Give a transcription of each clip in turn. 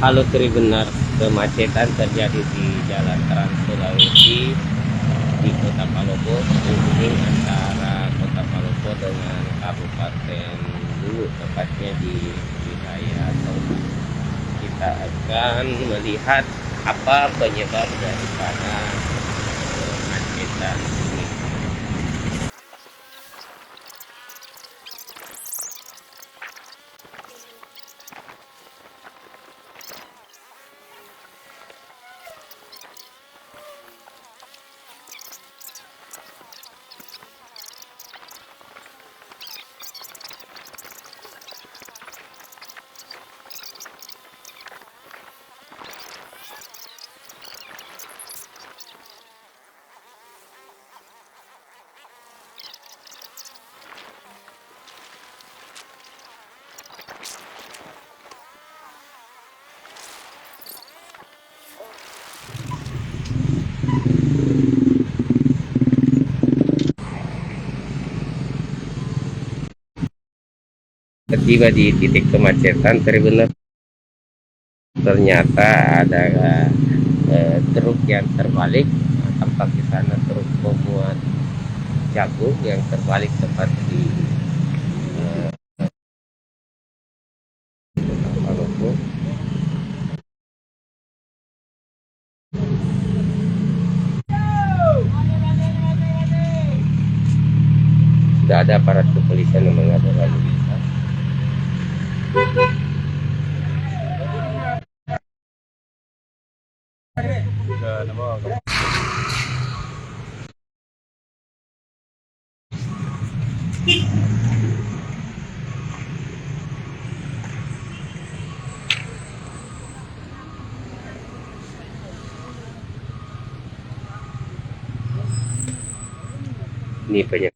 Halo Tri, benar kemacetan terjadi di Jalan Trans Sulawesi di Kota Palopo, menghubung antara Kota Palopo dengan Kabupaten Luwu, tepatnya di wilayah Tongga. Kita akan melihat apa penyebab daripada kemacetan ini. Tiba di titik kemacetan, ternyata ada truk yang terbalik. Tampak di sana truk pemuat jagung yang terbalik tepat di Palopo. Sudah ada aparat kepolisian yang mengatur lalu lintas. Ini banyak.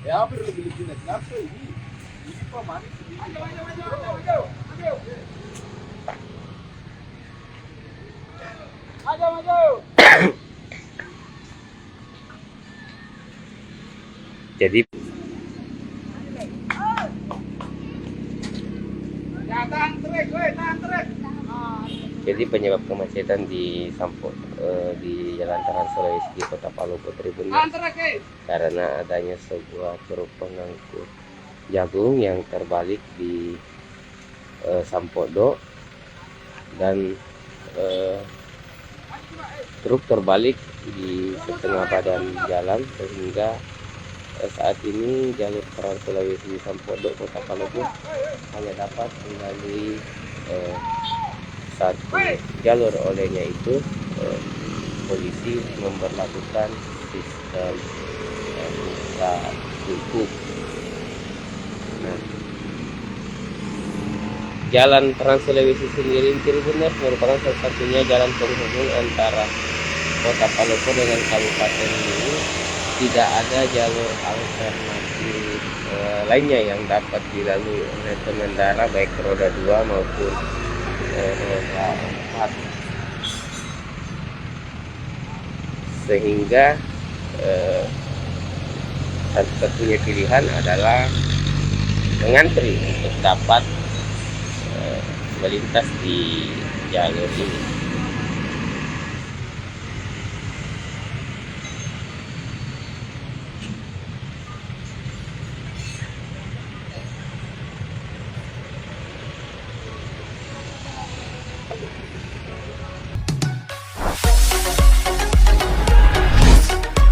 Ya, pero lebih kenapa ini? Ini paman. Maju. Jadi jadi penyebab kemacetan di di Jalan Trans Sulawesi di Kota Palopo benar karena adanya sebuah truk pengangkut jagung yang terbalik di Sampodo, dan truk terbalik di setengah badan jalan, sehingga saat ini jalur Trans Sulawesi Sampodo Kota Palopo hanya dapat melalui satu jalur. Olehnya itu polisi memberlakukan sistem buka tutup. Nah, Jalan Trans Sulawesi sendiri benar merupakan salah satunya jalan penghubung antara Kota Palopo dengan Kabupaten Luwu. Tidak ada jalur alternatif lainnya yang dapat dilalui oleh pengendara baik roda 2 maupun roda 4, sehingga satu-satunya pilihan adalah mengantri untuk dapat melintas di jalur ini.